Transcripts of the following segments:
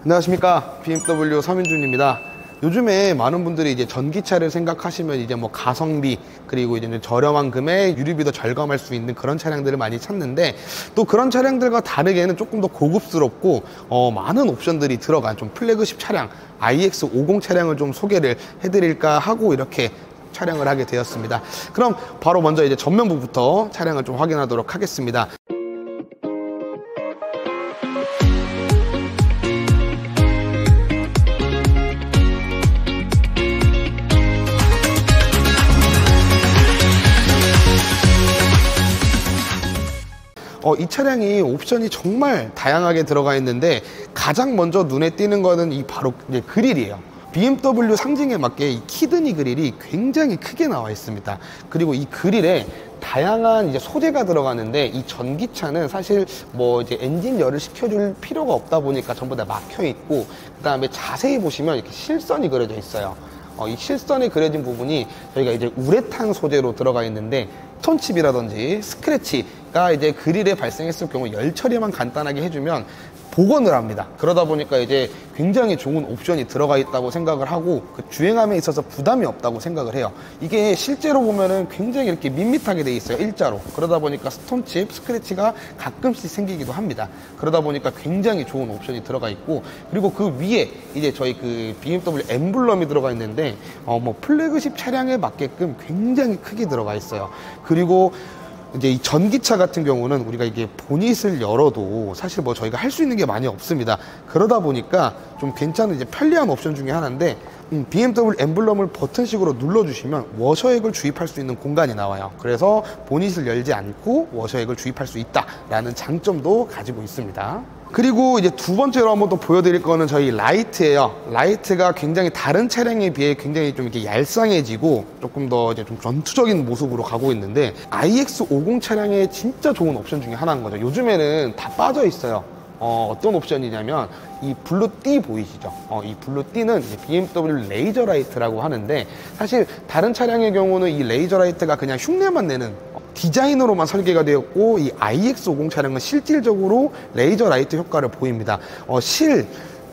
안녕하십니까, BMW 서민준입니다. 요즘에 많은 분들이 이제 전기차를 생각하시면 이제 뭐 가성비, 그리고 이제 저렴한 금액, 유류비도 절감할 수 있는 그런 차량들을 많이 찾는데, 또 그런 차량들과 다르게는 조금 더 고급스럽고 많은 옵션들이 들어간 좀 플래그십 차량 iX50 차량을 좀 소개를 해드릴까 하고 이렇게 촬영을 하게 되었습니다. 그럼 바로 먼저 이제 전면부부터 차량을 좀 확인하도록 하겠습니다. 이 차량이 옵션이 정말 다양하게 들어가 있는데, 가장 먼저 눈에 띄는 거는 이 바로 이제 그릴이에요. BMW 상징에 맞게 이 키드니 그릴이 굉장히 크게 나와 있습니다. 그리고 이 그릴에 다양한 이제 소재가 들어가는데, 이 전기차는 사실 뭐 이제 엔진 열을 식혀줄 필요가 없다 보니까 전부 다 막혀 있고, 그 다음에 자세히 보시면 이렇게 실선이 그려져 있어요. 이 실선이 그려진 부분이 저희가 이제 우레탄 소재로 들어가 있는데, 스톤칩이라든지 스크래치가 이제 그릴에 발생했을 경우 열 처리만 간단하게 해주면 복원을 합니다. 그러다 보니까 이제 굉장히 좋은 옵션이 들어가 있다고 생각을 하고, 그 주행함에 있어서 부담이 없다고 생각을 해요. 이게 실제로 보면은 굉장히 이렇게 밋밋하게 돼 있어요, 일자로. 그러다 보니까 스톤칩, 스크래치가 가끔씩 생기기도 합니다. 그러다 보니까 굉장히 좋은 옵션이 들어가 있고, 그리고 그 위에 이제 저희 그 BMW 엠블럼이 들어가 있는데, 뭐 플래그십 차량에 맞게끔 굉장히 크게 들어가 있어요. 그리고 이제 이 전기차 같은 경우는 우리가 이게 보닛을 열어도 사실 뭐 저희가 할 수 있는 게 많이 없습니다. 그러다 보니까 좀 괜찮은 이제 편리한 옵션 중에 하나인데, BMW 엠블럼을 버튼식으로 눌러주시면 워셔액을 주입할 수 있는 공간이 나와요. 그래서 보닛을 열지 않고 워셔액을 주입할 수 있다라는 장점도 가지고 있습니다. 그리고 이제 두 번째로 한번 또 보여드릴 거는 저희 라이트예요. 라이트가 굉장히 다른 차량에 비해 굉장히 좀 이렇게 얄쌍해지고 조금 더 이제 좀 전투적인 모습으로 가고 있는데, iX50 차량의 진짜 좋은 옵션 중에 하나인 거죠. 요즘에는 다 빠져 있어요. 어떤 옵션이냐면 이 블루띠 보이시죠? 이 블루띠는 BMW 레이저 라이트라고 하는데, 사실 다른 차량의 경우는 이 레이저 라이트가 그냥 흉내만 내는 디자인으로만 설계가 되었고, 이 iX50 차량은 실질적으로 레이저 라이트 효과를 보입니다.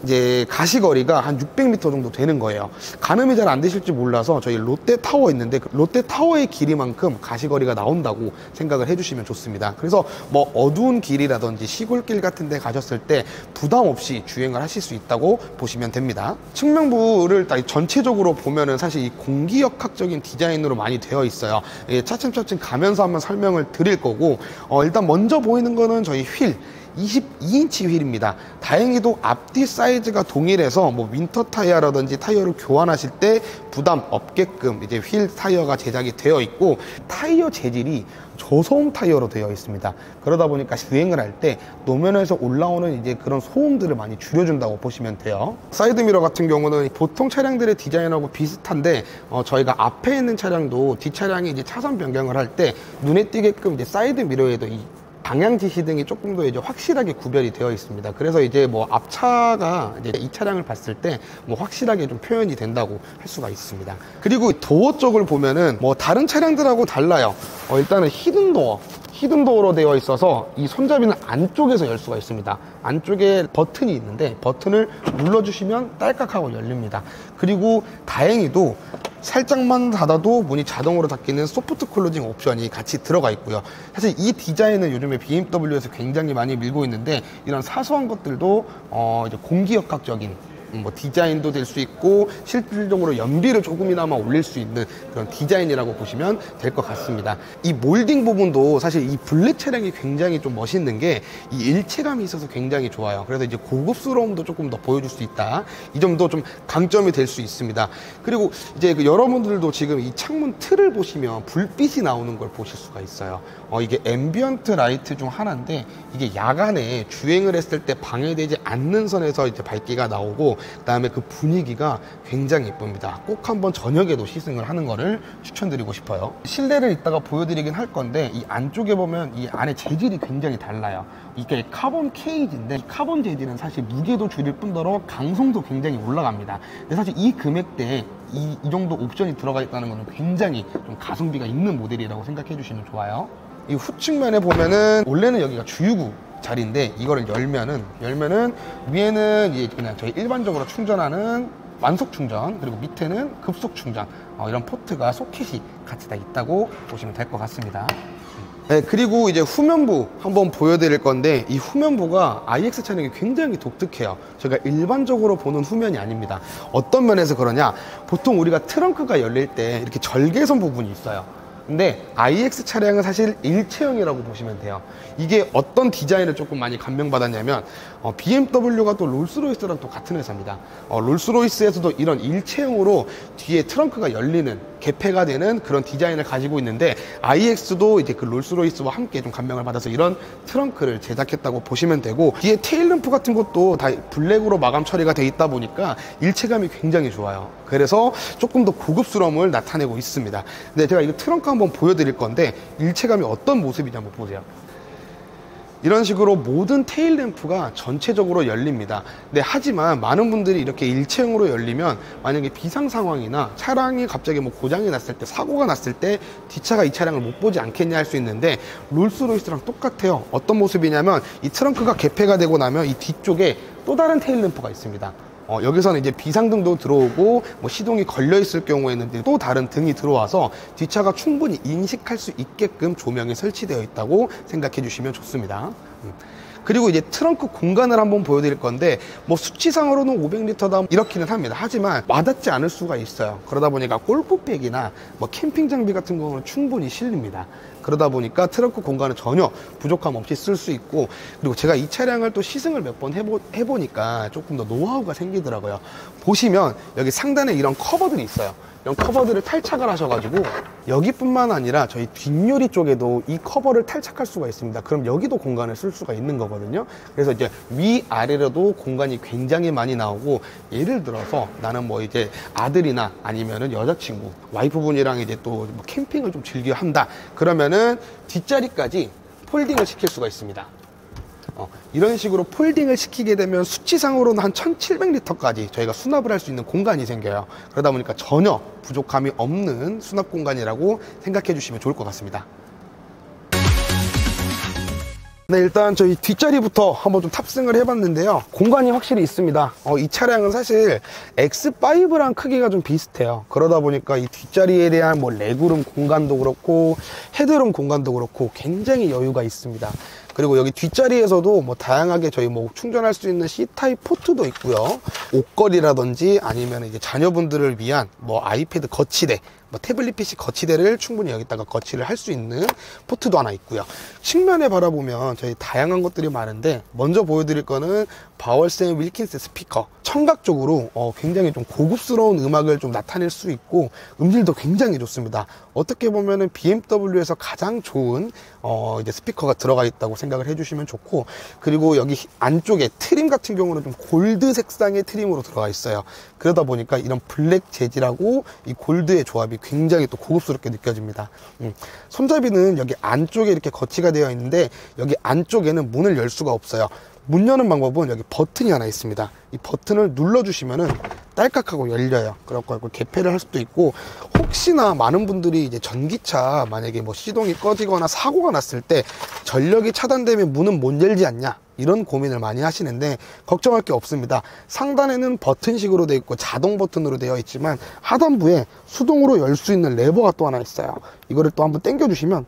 이제 가시거리가 한 600m 정도 되는 거예요. 가늠이 잘 안 되실지 몰라서 저희 롯데타워 있는데, 그 롯데타워의 길이만큼 가시거리가 나온다고 생각을 해주시면 좋습니다. 그래서 뭐 어두운 길이라든지 시골길 같은 데 가셨을 때 부담 없이 주행을 하실 수 있다고 보시면 됩니다. 측면부를 전체적으로 보면은 사실 이 공기역학적인 디자인으로 많이 되어 있어요. 차츰차츰 가면서 한번 설명을 드릴 거고, 일단 먼저 보이는 거는 저희 휠 22인치 휠입니다. 다행히도 앞뒤 사이즈가 동일해서 뭐 윈터 타이어라든지 타이어를 교환하실 때 부담 없게끔 이제 휠 타이어가 제작이 되어 있고, 타이어 재질이 저소음 타이어로 되어 있습니다. 그러다 보니까 주행을 할 때 노면에서 올라오는 이제 그런 소음들을 많이 줄여준다고 보시면 돼요. 사이드미러 같은 경우는 보통 차량들의 디자인하고 비슷한데, 저희가 앞에 있는 차량도 뒷차량이 이제 차선 변경을 할 때 눈에 띄게끔 이제 사이드미러에도 이 방향 지시등이 조금 더 이제 확실하게 구별이 되어 있습니다. 그래서 이제 뭐 앞차가 이제 이 차량을 봤을 때 뭐 확실하게 좀 표현이 된다고 할 수가 있습니다. 그리고 도어 쪽을 보면은 뭐 다른 차량들하고 달라요. 일단은 히든도어로 되어 있어서 이 손잡이는 안쪽에서 열 수가 있습니다. 안쪽에 버튼이 있는데 버튼을 눌러주시면 딸깍하고 열립니다. 그리고 다행히도 살짝만 닫아도 문이 자동으로 닫히는 소프트 클로징 옵션이 같이 들어가 있고요. 사실 이 디자인은 요즘에 BMW에서 굉장히 많이 밀고 있는데, 이런 사소한 것들도 이제 공기역학적인 뭐 디자인도 될 수 있고, 실질적으로 연비를 조금이나마 올릴 수 있는 그런 디자인이라고 보시면 될 것 같습니다. 이 몰딩 부분도 사실 이 블랙 차량이 굉장히 좀 멋있는 게 이 일체감이 있어서 굉장히 좋아요. 그래서 이제 고급스러움도 조금 더 보여줄 수 있다, 이 점도 좀 강점이 될 수 있습니다. 그리고 이제 여러분들도 지금 이 창문 틀을 보시면 불빛이 나오는 걸 보실 수가 있어요. 이게 앰비언트 라이트 중 하나인데, 이게 야간에 주행을 했을 때 방해되지 않는 선에서 이제 밝기가 나오고, 그 다음에 그 분위기가 굉장히 예쁩니다. 꼭 한번 저녁에도 시승을 하는 거를 추천드리고 싶어요. 실내를 이따가 보여드리긴 할 건데, 이 안쪽에 보면 이 안에 재질이 굉장히 달라요. 이게 카본 케이지인데, 이 카본 재질은 사실 무게도 줄일 뿐더러 강성도 굉장히 올라갑니다. 근데 사실 이 금액대에 이 정도 옵션이 들어가 있다는 것은 굉장히 좀 가성비가 있는 모델이라고 생각해 주시면 좋아요. 이 후측면에 보면은 원래는 여기가 주유구 자리인데, 이거를 열면은 위에는 이제 그냥 저희 일반적으로 충전하는 완속 충전, 그리고 밑에는 급속 충전, 이런 포트가 소켓이 같이 다 있다고 보시면 될 것 같습니다. 네, 그리고 이제 후면부 한번 보여드릴 건데, 이 후면부가 iX 차량이 굉장히 독특해요. 저희가 일반적으로 보는 후면이 아닙니다. 어떤 면에서 그러냐, 보통 우리가 트렁크가 열릴 때 이렇게 절개선 부분이 있어요. 근데 iX 차량은 사실 일체형이라고 보시면 돼요. 이게 어떤 디자인을 조금 많이 감명받았냐면, BMW가 또 롤스로이스랑 또 같은 회사입니다. 롤스로이스에서도 이런 일체형으로 뒤에 트렁크가 열리는, 개폐가 되는 그런 디자인을 가지고 있는데, iX도 이제 그 롤스로이스와 함께 좀 감명을 받아서 이런 트렁크를 제작했다고 보시면 되고, 뒤에 테일램프 같은 것도 다 블랙으로 마감 처리가 돼 있다 보니까 일체감이 굉장히 좋아요. 그래서 조금 더 고급스러움을 나타내고 있습니다. 근데 제가 이거 트렁크 한번 보여드릴 건데, 일체감이 어떤 모습이냐 한번 보세요. 이런 식으로 모든 테일 램프가 전체적으로 열립니다. 네, 하지만 많은 분들이 이렇게 일체형으로 열리면 만약에 비상 상황이나 차량이 갑자기 뭐 고장이 났을 때, 사고가 났을 때 뒷차가 이 차량을 못 보지 않겠냐 할 수 있는데, 롤스로이스랑 똑같아요. 어떤 모습이냐면, 이 트렁크가 개폐가 되고 나면 이 뒤쪽에 또 다른 테일 램프가 있습니다. 여기서는 이제 비상등도 들어오고, 뭐 시동이 걸려 있을 경우에는 또 다른 등이 들어와서 뒷차가 충분히 인식할 수 있게끔 조명이 설치되어 있다고 생각해 주시면 좋습니다. 그리고 이제 트렁크 공간을 한번 보여드릴 건데, 뭐 수치상으로는 500리터다 이렇기는 합니다. 하지만 와닿지 않을 수가 있어요. 그러다 보니까 골프백이나 뭐 캠핑 장비 같은 경우는 충분히 실립니다. 그러다 보니까 트렁크 공간은 전혀 부족함 없이 쓸 수 있고, 그리고 제가 이 차량을 또 시승을 몇 번 해보니까 조금 더 노하우가 생기더라고요. 보시면 여기 상단에 이런 커버들이 있어요. 이런 커버들을 탈착을 하셔가지고 여기뿐만 아니라 저희 뒷유리 쪽에도 이 커버를 탈착할 수가 있습니다. 그럼 여기도 공간을 쓸 수가 있는 거거든요. 그래서 이제 위아래로도 공간이 굉장히 많이 나오고, 예를 들어서 나는 뭐 이제 아들이나 아니면은 여자친구, 와이프분이랑 이제 또 뭐 캠핑을 좀 즐겨 한다, 그러면은 뒷자리까지 폴딩을 시킬 수가 있습니다. 이런 식으로 폴딩을 시키게 되면 수치상으로는 한 1700리터까지 저희가 수납을 할 수 있는 공간이 생겨요. 그러다 보니까 전혀 부족함이 없는 수납 공간이라고 생각해 주시면 좋을 것 같습니다. 네, 일단 저희 뒷자리부터 한번 좀 탑승을 해봤는데요. 공간이 확실히 있습니다. 이 차량은 사실 X5랑 크기가 좀 비슷해요. 그러다 보니까 이 뒷자리에 대한 뭐 레그룸 공간도 그렇고 헤드룸 공간도 그렇고 굉장히 여유가 있습니다. 그리고 여기 뒷자리에서도 뭐 다양하게 저희 뭐 충전할 수 있는 C타입 포트도 있고요. 옷걸이라든지 아니면 이제 자녀분들을 위한 뭐 아이패드 거치대, 뭐 태블릿 PC 거치대를 충분히 여기다가 거치를 할 수 있는 포트도 하나 있고요. 측면에 바라보면 저희 다양한 것들이 많은데, 먼저 보여드릴 거는 바월샘 윌킨스 스피커. 청각적으로 굉장히 좀 고급스러운 음악을 좀 나타낼 수 있고, 음질도 굉장히 좋습니다. 어떻게 보면은 BMW에서 가장 좋은 이제 스피커가 들어가 있다고 생각을 해주시면 좋고, 그리고 여기 안쪽에 트림 같은 경우는 좀 골드 색상의 트림으로 들어가 있어요. 그러다 보니까 이런 블랙 재질하고 이 골드의 조합이 굉장히 또 고급스럽게 느껴집니다. 손잡이는 여기 안쪽에 이렇게 거치가 되어 있는데, 여기 안쪽에는 문을 열 수가 없어요. 문 여는 방법은 여기 버튼이 하나 있습니다. 이 버튼을 눌러주시면은 딸깍하고 열려요. 그래갖고 개폐를 할 수도 있고, 혹시나 많은 분들이 이제 전기차 만약에 뭐 시동이 꺼지거나 사고가 났을 때 전력이 차단되면 문은 못 열지 않냐, 이런 고민을 많이 하시는데 걱정할 게 없습니다. 상단에는 버튼식으로 되어 있고 자동 버튼으로 되어 있지만, 하단부에 수동으로 열 수 있는 레버가 또 하나 있어요. 이거를 또 한번 당겨 주시면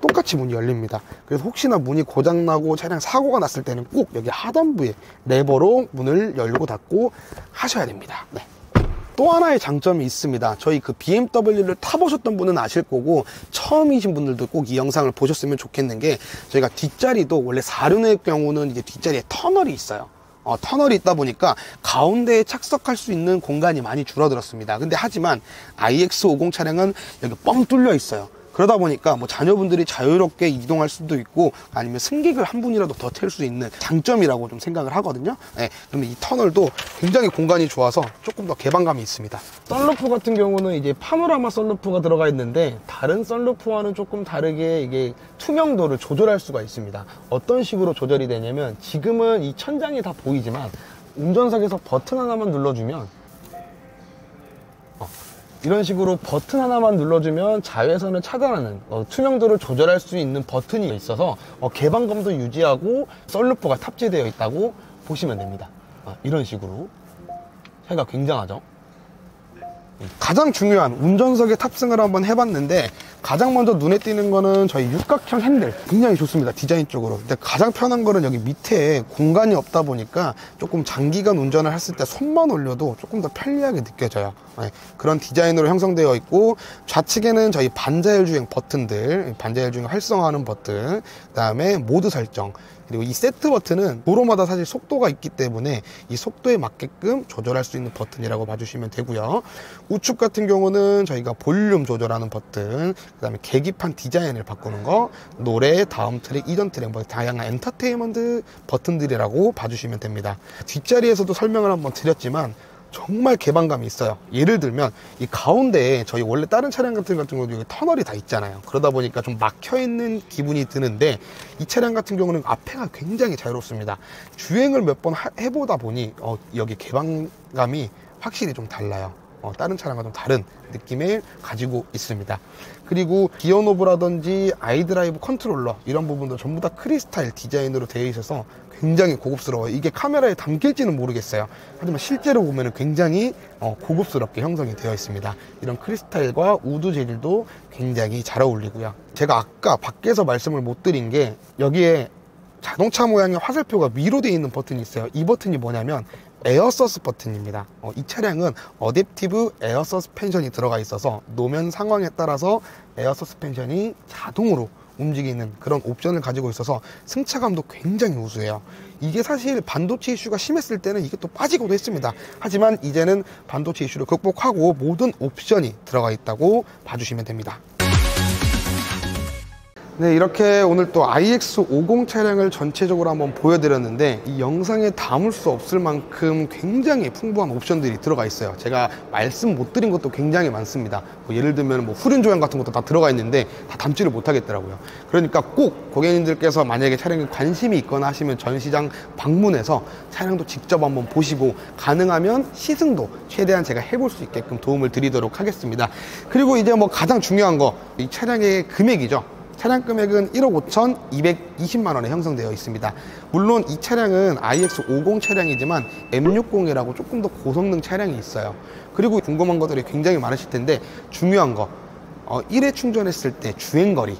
똑같이 문이 열립니다. 그래서 혹시나 문이 고장나고 차량 사고가 났을 때는 꼭 여기 하단부에 레버로 문을 열고 닫고 하셔야 됩니다. 네. 또 하나의 장점이 있습니다. 저희 그 BMW를 타보셨던 분은 아실 거고, 처음이신 분들도 꼭 이 영상을 보셨으면 좋겠는 게, 저희가 뒷자리도 원래 4륜의 경우는 이제 뒷자리에 터널이 있어요. 터널이 있다 보니까 가운데에 착석할 수 있는 공간이 많이 줄어들었습니다. 근데 하지만 iX50 차량은 여기 뻥 뚫려 있어요. 그러다 보니까 뭐 자녀분들이 자유롭게 이동할 수도 있고, 아니면 승객을 한 분이라도 더 태울 수 있는 장점이라고 좀 생각을 하거든요. 네, 그러면 이 터널도 굉장히 공간이 좋아서 조금 더 개방감이 있습니다. 썬루프 같은 경우는 이제 파노라마 썬루프가 들어가 있는데, 다른 썬루프와는 조금 다르게 이게 투명도를 조절할 수가 있습니다. 어떤 식으로 조절이 되냐면, 지금은 이 천장이 다 보이지만 운전석에서 버튼 하나만 눌러주면 이런 식으로 버튼 하나만 눌러주면 자외선을 차단하는 투명도를 조절할 수 있는 버튼이 있어서 개방감도 유지하고 썬루프가 탑재되어 있다고 보시면 됩니다. 이런 식으로 차이가 굉장하죠. 가장 중요한 운전석에 탑승을 한번 해봤는데 가장 먼저 눈에 띄는 거는 저희 육각형 핸들 굉장히 좋습니다. 디자인 쪽으로. 근데 가장 편한 거는 여기 밑에 공간이 없다 보니까 조금 장기간 운전을 했을 때 손만 올려도 조금 더 편리하게 느껴져요. 네, 그런 디자인으로 형성되어 있고 좌측에는 저희 반자율 주행 버튼들, 반자율 주행 활성화하는 버튼, 그 다음에 모드 설정, 그리고 이 세트 버튼은 도로마다 사실 속도가 있기 때문에 이 속도에 맞게끔 조절할 수 있는 버튼이라고 봐주시면 되고요. 우측 같은 경우는 저희가 볼륨 조절하는 버튼, 그 다음에 계기판 디자인을 바꾸는 거, 노래, 다음 트랙, 이전 트랙, 뭐 다양한 엔터테인먼트 버튼들이라고 봐주시면 됩니다. 뒷자리에서도 설명을 한번 드렸지만 정말 개방감이 있어요. 예를 들면 이 가운데에 저희 원래 다른 차량 같은 경우도 여기 터널이 다 있잖아요. 그러다 보니까 좀 막혀있는 기분이 드는데 이 차량 같은 경우는 앞에가 굉장히 자유롭습니다. 주행을 몇 번 해보다 보니 여기 개방감이 확실히 좀 달라요. 다른 차량과 좀 다른 느낌을 가지고 있습니다. 그리고 기어 노브라든지 아이드라이브 컨트롤러 이런 부분도 전부 다 크리스탈 디자인으로 되어 있어서 굉장히 고급스러워요. 이게 카메라에 담길지는 모르겠어요. 하지만 실제로 보면 굉장히 고급스럽게 형성이 되어 있습니다. 이런 크리스탈과 우드 재질도 굉장히 잘 어울리고요. 제가 아까 밖에서 말씀을 못 드린 게 여기에 자동차 모양의 화살표가 위로 되어 있는 버튼이 있어요. 이 버튼이 뭐냐면 에어서스 버튼입니다. 이 차량은 어댑티브 에어 서스펜션이 들어가 있어서 노면 상황에 따라서 에어 서스펜션이 자동으로 움직이는 그런 옵션을 가지고 있어서 승차감도 굉장히 우수해요. 이게 사실 반도체 이슈가 심했을 때는 이게 또 빠지고도 했습니다. 하지만 이제는 반도체 이슈를 극복하고 모든 옵션이 들어가 있다고 봐주시면 됩니다. 네, 이렇게 오늘 또 iX50 차량을 전체적으로 한번 보여드렸는데 이 영상에 담을 수 없을 만큼 굉장히 풍부한 옵션들이 들어가 있어요. 제가 말씀 못 드린 것도 굉장히 많습니다. 예를 들면 후륜 조향 같은 것도 다 들어가 있는데 다 담지를 못하겠더라고요. 그러니까 꼭 고객님들께서 만약에 차량에 관심이 있거나 하시면 전시장 방문해서 차량도 직접 한번 보시고 가능하면 시승도 최대한 제가 해볼 수 있게끔 도움을 드리도록 하겠습니다. 그리고 이제 뭐 가장 중요한 거 이 차량의 금액이죠. 차량 금액은 1억 5,220만 원에 형성되어 있습니다. 물론 이 차량은 iX50 차량이지만 M60이라고 조금 더 고성능 차량이 있어요. 그리고 궁금한 것들이 굉장히 많으실 텐데 중요한 거 1회 충전했을 때 주행거리,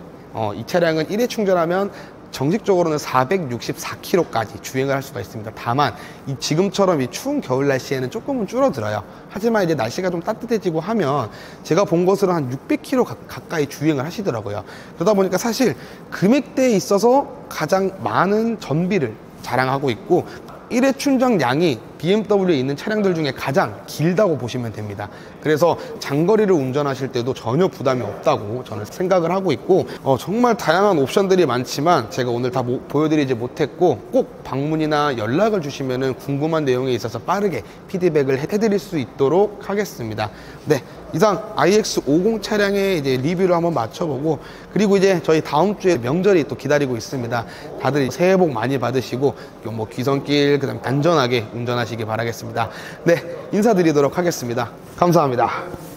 이 차량은 1회 충전하면 정식적으로는 464km까지 주행을 할 수가 있습니다. 다만 지금처럼 이 추운 겨울 날씨에는 조금은 줄어들어요. 하지만 이제 날씨가 좀 따뜻해지고 하면 제가 본 것으로 한 600km 가까이 주행을 하시더라고요. 그러다 보니까 사실 금액대에 있어서 가장 많은 전비를 자랑하고 있고 1회 충전량이 BMW에 있는 차량들 중에 가장 길다고 보시면 됩니다. 그래서 장거리를 운전하실 때도 전혀 부담이 없다고 저는 생각을 하고 있고 정말 다양한 옵션들이 많지만 제가 오늘 다 보여드리지 못했고 꼭 방문이나 연락을 주시면 궁금한 내용에 있어서 빠르게 피드백을 해드릴 수 있도록 하겠습니다. 네, 이상 iX50 차량의 이제 리뷰를 한번 마쳐보고 그리고 이제 저희 다음 주에 명절이 또 기다리고 있습니다. 다들 새해 복 많이 받으시고 뭐 귀성길 그다음 안전하게 운전하시기 바라겠습니다. 네, 인사드리도록 하겠습니다. 감사합니다.